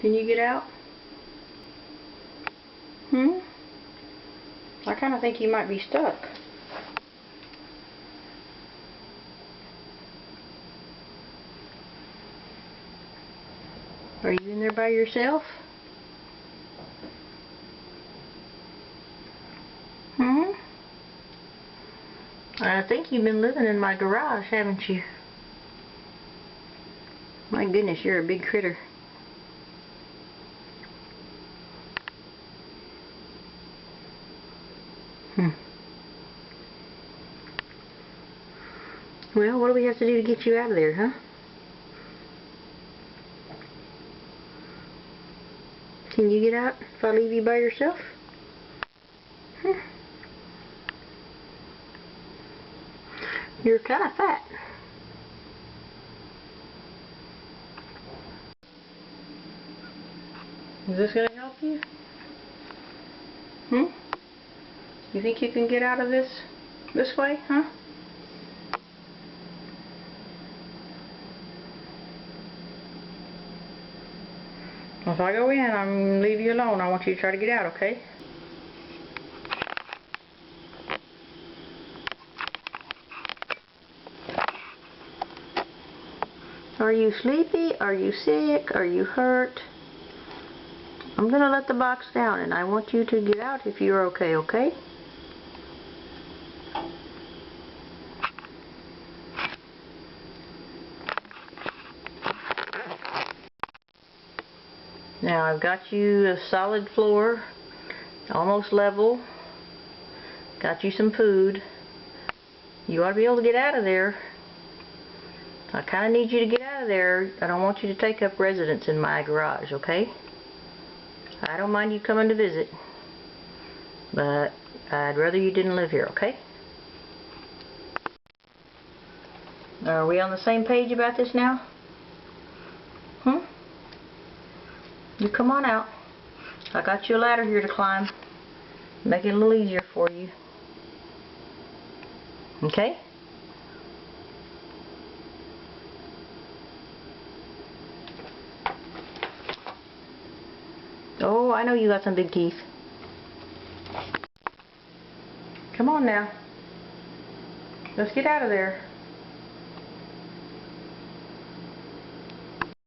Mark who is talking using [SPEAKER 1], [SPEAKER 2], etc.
[SPEAKER 1] Can you get out? I kind of think you might be stuck. Are you in there by yourself? I think you've been living in my garage, haven't you? My goodness, you're a big critter. Well, what do we have to do to get you out of there, huh? Can you get out if I leave you by yourself? You're kind of fat. Is this going to help you? You think you can get out of this way, huh? If I go in, I'm going to leave you alone. I want you to try to get out, okay? Are you sleepy? Are you sick? Are you hurt? I'm going to let the box down, and I want you to get out if you're okay, okay? Now I've got you a solid floor, almost level. Got you some food. You ought to be able to get out of there. I kind of need you to get out of there. I don't want you to take up residence in my garage, okay? I don't mind you coming to visit, but I'd rather you didn't live here, okay? Are we on the same page about this now? You come on out. I got you a ladder here to climb. Make it a little easier for you. Okay? Oh, I know you got some big teeth. Come on now. Let's get out of there.